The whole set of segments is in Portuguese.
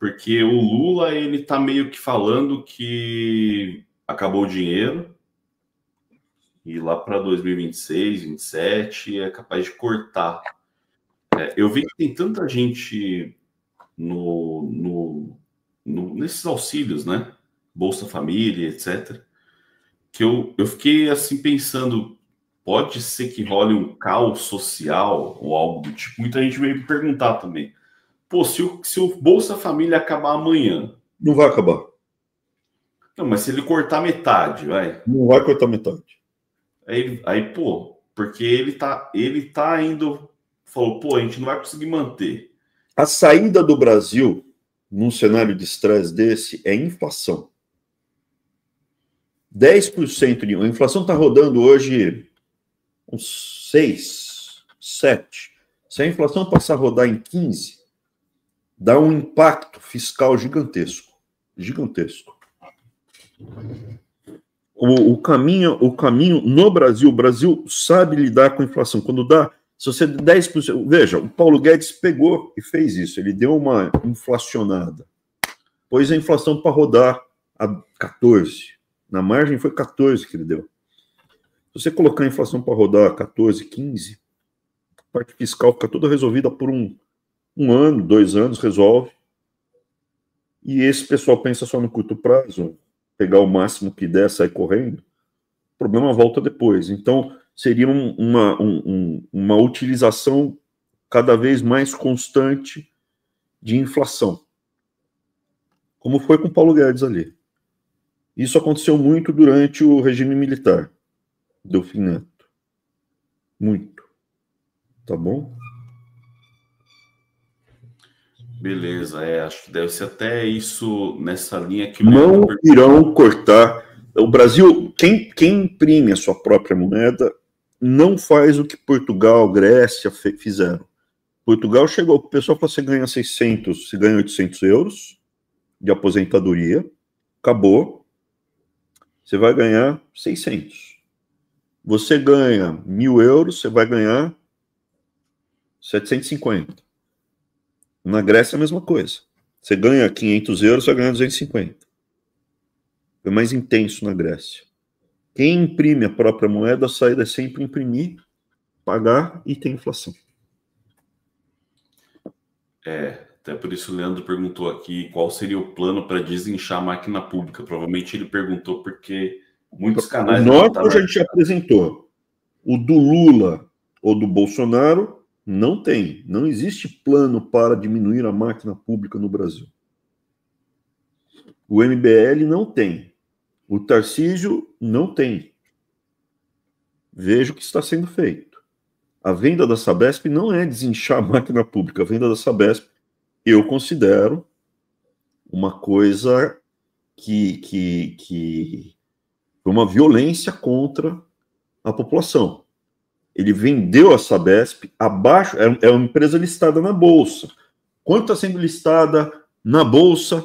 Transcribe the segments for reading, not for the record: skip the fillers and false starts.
Porque o Lula, ele tá meio que falando que acabou o dinheiro e lá para 2026, 27 é capaz de cortar. Eu vi que tem tanta gente nesses auxílios, né? Bolsa Família, etc. Que eu fiquei assim pensando, pode ser que role um caos social ou algo do tipo. Muita gente veio me perguntar também. Pô, se o Bolsa Família acabar amanhã. Não vai acabar. Não, mas se ele cortar metade, vai. Não vai cortar metade. Aí pô, porque ele tá indo. Falou, pô, a gente não vai conseguir manter. A saída do Brasil, num cenário de estresse desse, é inflação. 10% de... A inflação está rodando hoje uns 6, 7. Se a inflação passar a rodar em 15, dá um impacto fiscal gigantesco. Gigantesco. O caminho no Brasil, o Brasil sabe lidar com a inflação. Quando dá, se você 10%... Veja, o Paulo Guedes pegou e fez isso. Ele deu uma inflacionada. Pôs a inflação para rodar a 14%. Na margem foi 14 que ele deu. Se você colocar a inflação para rodar 14, 15, a parte fiscal fica toda resolvida por um ano, 2 anos, resolve. E esse pessoal pensa só no curto prazo, pegar o máximo que der, sair correndo. O problema volta depois. Então, seria uma utilização cada vez mais constante de inflação. Como foi com o Paulo Guedes ali. Isso aconteceu muito durante o regime militar, Delfim Neto. Muito. Tá bom? Beleza, acho que deve ser até isso nessa linha que não irão cortar. O Brasil, quem imprime a sua própria moeda, não faz o que Portugal, Grécia fizeram. Portugal chegou, o pessoal falou: você ganha 600, você ganha 800 euros de aposentadoria, acabou. Você vai ganhar 600. Você ganha 1.000 euros, você vai ganhar 750. Na Grécia, a mesma coisa. Você ganha 500 euros, você vai ganhar 250. É mais intenso na Grécia. Quem imprime a própria moeda, a saída é sempre imprimir, pagar e ter inflação. Até por isso o Leandro perguntou aqui qual seria o plano para desinchar a máquina pública. Provavelmente ele perguntou porque muitos canais... O nosso a gente já apresentou. O do Lula ou do Bolsonaro não tem. Não existe plano para diminuir a máquina pública no Brasil. O MBL não tem. O Tarcísio não tem. Veja o que está sendo feito. A venda da Sabesp não é desinchar a máquina pública. A venda da Sabesp eu considero uma coisa que foi uma violência contra a população. Ele vendeu a Sabesp abaixo, é uma empresa listada na Bolsa. Quanto está sendo listada na Bolsa?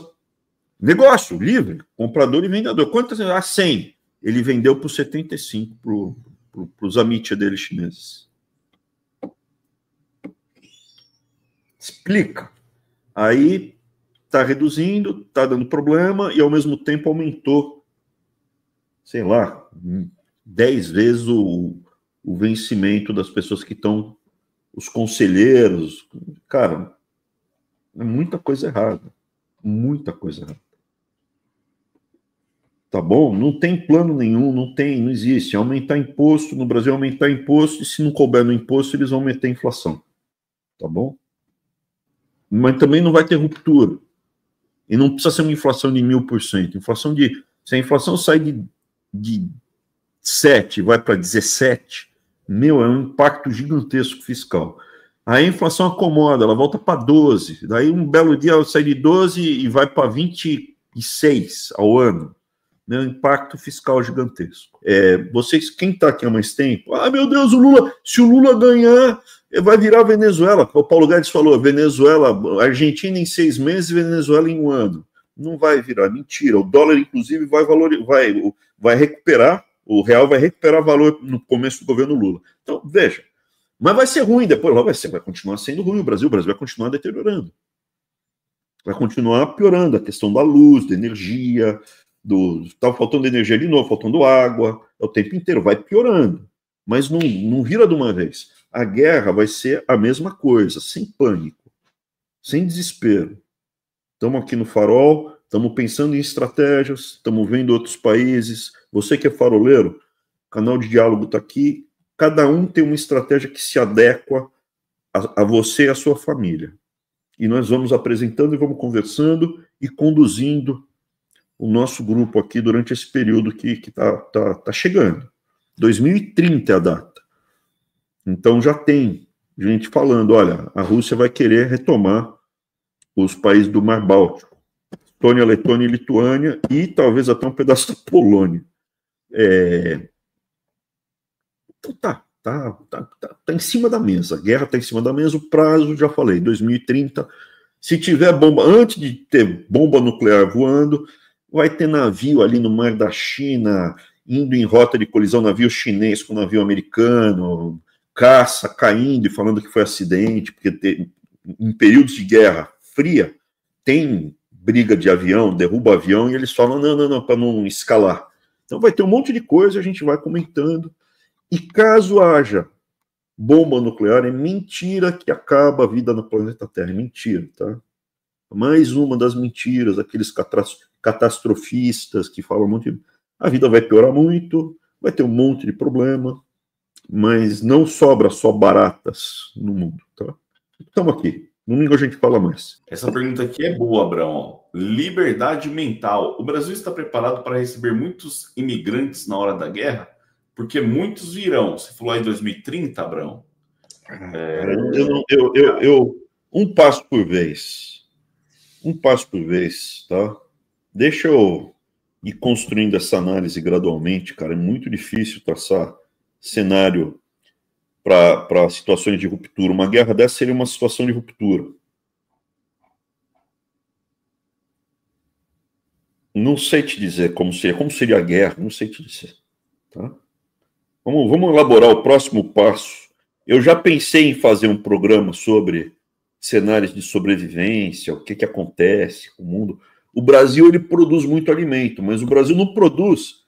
Negócio livre, comprador e vendedor. Quanto está sendo? A 100. Ele vendeu por 75 para os amitia dele chineses. Explica. Aí está reduzindo, está dando problema e ao mesmo tempo aumentou, sei lá, 10 vezes o vencimento das pessoas que estão, os conselheiros. Cara, é muita coisa errada. Muita coisa errada. Tá bom? Não tem plano nenhum, não existe. Aumentar imposto, no Brasil aumentar imposto, e se não couber no imposto, eles vão meter inflação. Tá bom? Mas também não vai ter ruptura. E não precisa ser uma inflação de 1000%. Inflação de... Se a inflação sai de 7 e vai para 17, é um impacto gigantesco fiscal. Aí a inflação acomoda, ela volta para 12. Daí um belo dia ela sai de 12 e vai para 26 ao ano. Um impacto fiscal gigantesco. Vocês, quem está aqui há mais tempo, meu Deus, o Lula, se o Lula ganhar, vai virar Venezuela. O Paulo Guedes falou, Venezuela, Argentina em 6 meses, Venezuela em 1 ano. Não vai virar, mentira. O dólar, inclusive, vai recuperar, o real vai recuperar valor no começo do governo Lula. Então, veja, mas vai ser ruim depois, vai continuar sendo ruim o Brasil vai continuar deteriorando. Vai continuar piorando a questão da luz, da energia, tá faltando energia de novo, faltando água, é o tempo inteiro, vai piorando. Mas não vira de uma vez. A guerra vai ser a mesma coisa, sem pânico, sem desespero. Estamos aqui no Farol, estamos pensando em estratégias, estamos vendo outros países. Você que é faroleiro, o canal de diálogo está aqui. Cada um tem uma estratégia que se adequa a você e a sua família. E nós vamos apresentando e vamos conversando e conduzindo o nosso grupo aqui durante esse período que tá chegando. 2030 é a data. Então já tem gente falando, olha, a Rússia vai querer retomar os países do Mar Báltico, Estônia, Letônia e Lituânia, e talvez até um pedaço da Polônia. Então tá em cima da mesa, a guerra está em cima da mesa, o prazo, já falei, 2030. Se tiver bomba, antes de ter bomba nuclear voando, vai ter navio ali no mar da China, indo em rota de colisão, navio chinês com navio americano, caça caindo e falando que foi acidente, porque em períodos de guerra fria, tem briga de avião, derruba avião, e eles falam, não, para não escalar. Então vai ter um monte de coisa, a gente vai comentando, e caso haja bomba nuclear, é mentira que acaba a vida no planeta Terra, é mentira, tá? Mais uma das mentiras, aqueles catastrofistas que falam muito, a vida vai piorar muito, vai ter um monte de problema, mas não sobra só baratas no mundo, tá? Estamos aqui. Domingo a gente fala mais. Essa pergunta aqui é boa, Abraão. Liberdade mental. O Brasil está preparado para receber muitos imigrantes na hora da guerra? Porque muitos virão. Você falou aí 2030, Abraão? Um passo por vez. Um passo por vez, tá? Deixa eu ir construindo essa análise gradualmente, cara. É muito difícil traçar cenário para situações de ruptura. Uma guerra dessa seria uma situação de ruptura. Não sei te dizer como seria a guerra, não sei te dizer. Tá? Vamos elaborar o próximo passo. Eu já pensei em fazer um programa sobre cenários de sobrevivência, o que acontece com o mundo. O Brasil ele produz muito alimento, mas o Brasil não produz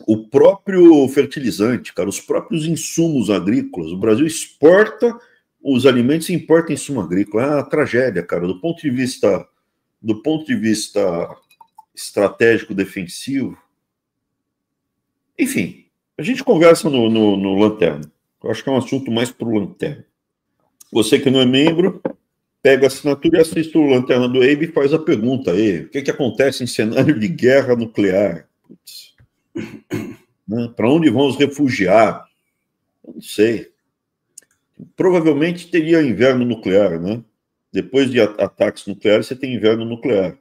o próprio fertilizante, cara, os próprios insumos agrícolas. O Brasil exporta os alimentos e importa insumo agrícola. É uma tragédia, cara. Do ponto de vista estratégico defensivo. Enfim, a gente conversa no Lanterna. Eu acho que é um assunto mais para o Lanterna. Você que não é membro, pega a assinatura e assiste o Lanterna do Abe e faz a pergunta aí. O que acontece em cenário de guerra nuclear? Putz. Né? Para onde vão os refugiados? Eu não sei. Provavelmente teria inverno nuclear, né? Depois de ataques nucleares, você tem inverno nuclear.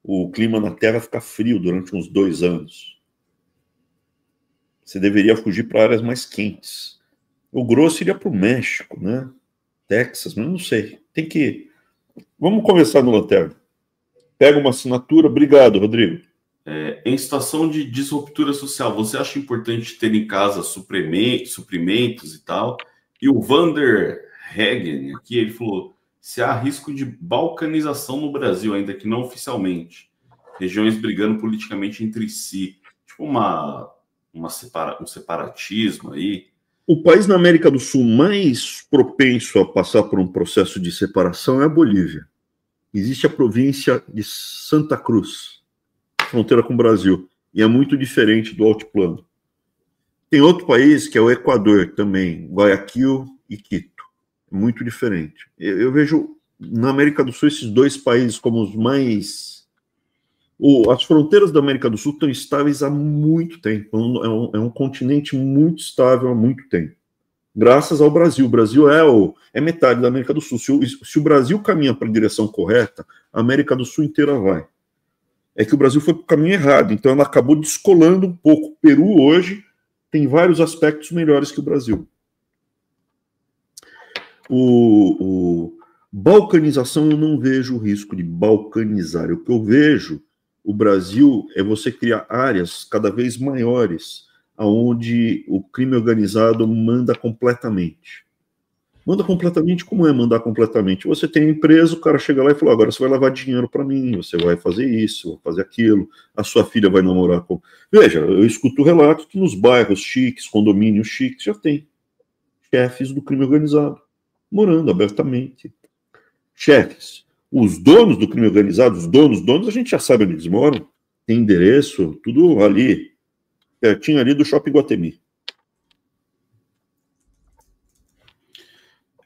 O clima na Terra fica frio durante uns 2 anos. Você deveria fugir para áreas mais quentes. O grosso iria para o México, né? Texas, mas não sei. Vamos conversar no Lanterna. Pega uma assinatura. Obrigado, Rodrigo. Em situação de disruptura social, você acha importante ter em casa suprimentos e tal? E o Vander Hagen aqui, ele falou, se há risco de balcanização no Brasil, ainda que não oficialmente, regiões brigando politicamente entre si, tipo um separatismo aí. O país na América do Sul mais propenso a passar por um processo de separação é a Bolívia. Existe a província de Santa Cruz, fronteira com o Brasil, e é muito diferente do altiplano. Tem outro país que é o Equador também, Guayaquil e Quito. Muito diferente. Eu vejo na América do Sul esses 2 países como os mais... As fronteiras da América do Sul estão estáveis há muito tempo. É um continente muito estável há muito tempo. Graças ao Brasil. O Brasil é metade da América do Sul. Se o Brasil caminha para a direção correta, a América do Sul inteira vai. É que o Brasil foi para o caminho errado, então ela acabou descolando um pouco. O Peru hoje tem vários aspectos melhores que o Brasil. Balcanização, eu não vejo o risco de balcanizar. O que eu vejo, o Brasil, é você criar áreas cada vez maiores, onde o crime organizado manda completamente. Manda completamente, como é mandar completamente? Você tem uma empresa, o cara chega lá e fala, agora você vai lavar dinheiro para mim, você vai fazer isso, vai fazer aquilo, a sua filha vai namorar com... Veja, eu escuto relatos que nos bairros chiques, condomínios chiques, já tem chefes do crime organizado, morando abertamente. Chefes. Os donos do crime organizado, os donos, a gente já sabe onde eles moram, tem endereço, tudo ali, pertinho ali do Shopping Guatemi.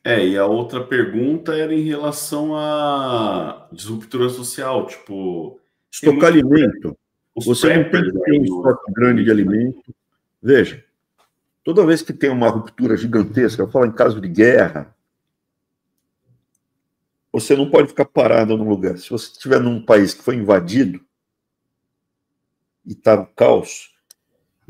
E a outra pergunta era em relação à disruptura social, tipo... Estocar alimento. Você não tem que ter um no... estoque grande de alimento. Veja, toda vez que tem uma ruptura gigantesca, eu falo em caso de guerra, você não pode ficar parado num lugar. Se você estiver num país que foi invadido e está no caos,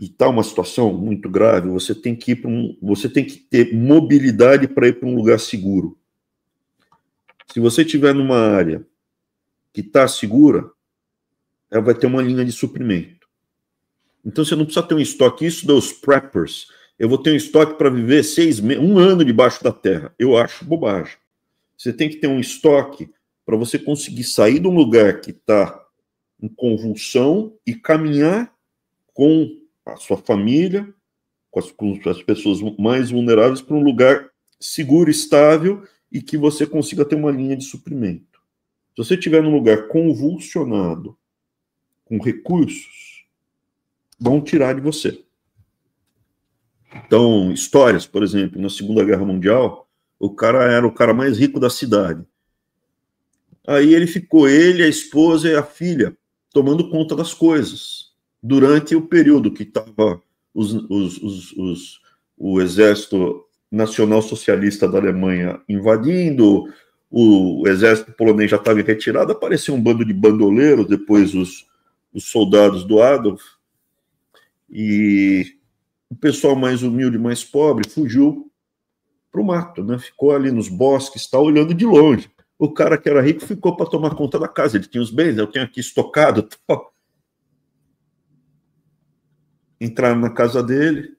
e está uma situação muito grave, você tem que ir para você tem que ter mobilidade para ir para um lugar seguro. Se você estiver numa área que está segura, ela vai ter uma linha de suprimento. Então você não precisa ter um estoque. Isso dos preppers. Eu vou ter um estoque para viver 6 meses, 1 ano debaixo da terra. Eu acho bobagem. Você tem que ter um estoque para você conseguir sair de um lugar que está em convulsão e caminhar com a sua família, com as pessoas mais vulneráveis, para um lugar seguro, estável e que você consiga ter uma linha de suprimento. Se você estiver num lugar convulsionado, com recursos, vão tirar de você. Então, histórias, por exemplo, na Segunda Guerra Mundial, o cara era o cara mais rico da cidade. Aí ele ficou, ele, a esposa e a filha, tomando conta das coisas, durante o período que estava o exército nacional socialista da Alemanha invadindo, o exército polonês já estava em retirada, apareceu um bando de bandoleiros, depois os soldados do Adolf, e o pessoal mais humilde, mais pobre, fugiu para o mato, né? Ficou ali nos bosques, está olhando de longe. O cara que era rico ficou para tomar conta da casa, ele tinha os bens, eu tenho aqui estocado, tal. Entraram na casa dele,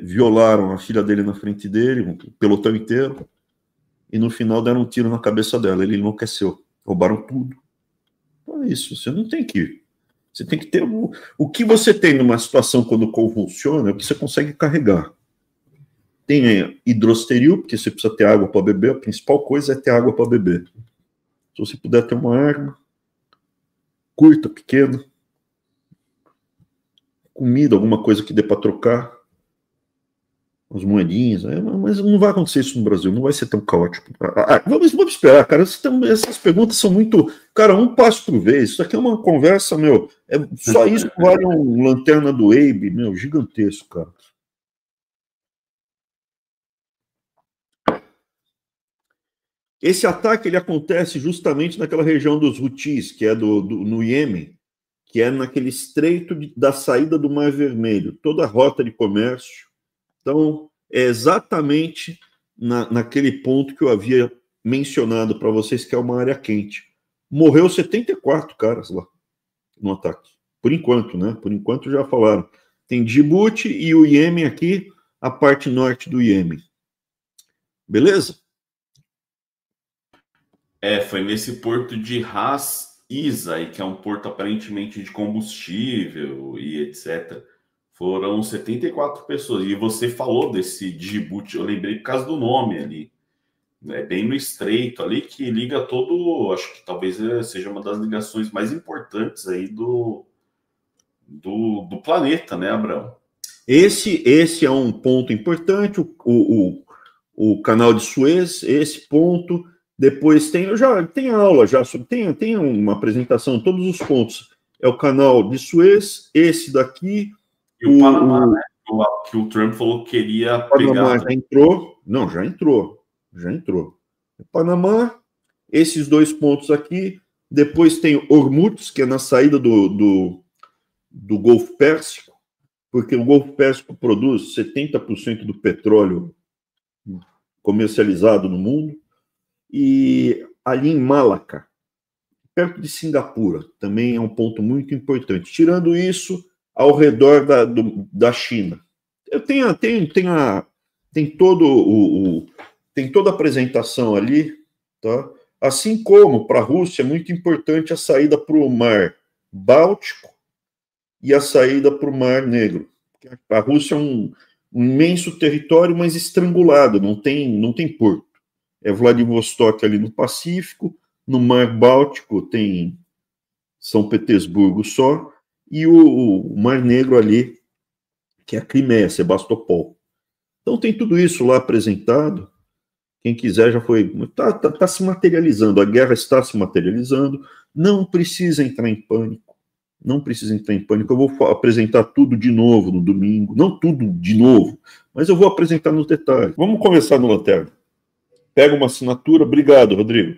violaram a filha dele na frente dele, um pelotão inteiro, e no final deram um tiro na cabeça dela, ele enlouqueceu, roubaram tudo. Então é isso, você não tem que... Você tem que ter... O que você tem numa situação quando convulsiona é o que você consegue carregar. Tem hidrosteril, porque você precisa ter água para beber, a principal coisa é ter água para beber. Se você puder ter uma arma, curta, pequena, comida, alguma coisa que dê para trocar, as moedinhas, mas não vai acontecer isso no Brasil, não vai ser tão caótico. Vamos esperar, cara, essas perguntas são muito... Cara, um passo por vez, isso aqui é uma conversa, meu, só isso vale um lanterna do Abe, meu, gigantesco, cara. Esse ataque, ele acontece justamente naquela região dos Houthis, que é no Iêmen, que é naquele estreito da saída do Mar Vermelho, toda a rota de comércio. Então, é exatamente naquele ponto que eu havia mencionado para vocês, que é uma área quente. Morreu 74 caras lá no ataque. Por enquanto, né? Por enquanto já falaram. Tem Djibouti e o Iêmen aqui, a parte norte do Iêmen. Beleza? Foi nesse porto de Ras Isa, que é um porto aparentemente de combustível e etc. Foram 74 pessoas. E você falou desse Djibouti, eu lembrei por causa do nome ali. É bem no estreito ali, que liga todo... Acho que talvez seja uma das ligações mais importantes aí do planeta, né, Abraão? Esse é um ponto importante, o canal de Suez, esse ponto... Depois tem aula, tem uma apresentação, todos os pontos. É o canal de Suez, esse daqui. E o Panamá, né? Que o Trump falou que queria pegar. O Panamá já entrou. Não, já entrou. O Panamá, esses 2 pontos aqui. Depois tem Hormuz, que é na saída do Golfo Pérsico, porque o Golfo Pérsico produz 70% do petróleo comercializado no mundo. E ali em Malaca, perto de Singapura, também é um ponto muito importante. Tirando isso, ao redor da China. Tem tem tem toda a apresentação ali, tá? Assim como para a Rússia é muito importante a saída para o Mar Báltico e a saída para o Mar Negro. A Rússia é um imenso território, mas estrangulado, não tem porto. É Vladivostok ali no Pacífico, no Mar Báltico tem São Petersburgo só, e o Mar Negro ali, que é a Crimeia, Sebastopol. Então tem tudo isso lá apresentado. Quem quiser já foi. Está se materializando, a guerra está se materializando. Não precisa entrar em pânico. Não precisa entrar em pânico. Eu vou apresentar tudo de novo no domingo. Não tudo de novo, mas eu vou apresentar nos detalhes. Vamos começar no Lanterna. Pega uma assinatura. Obrigado, Rodrigo.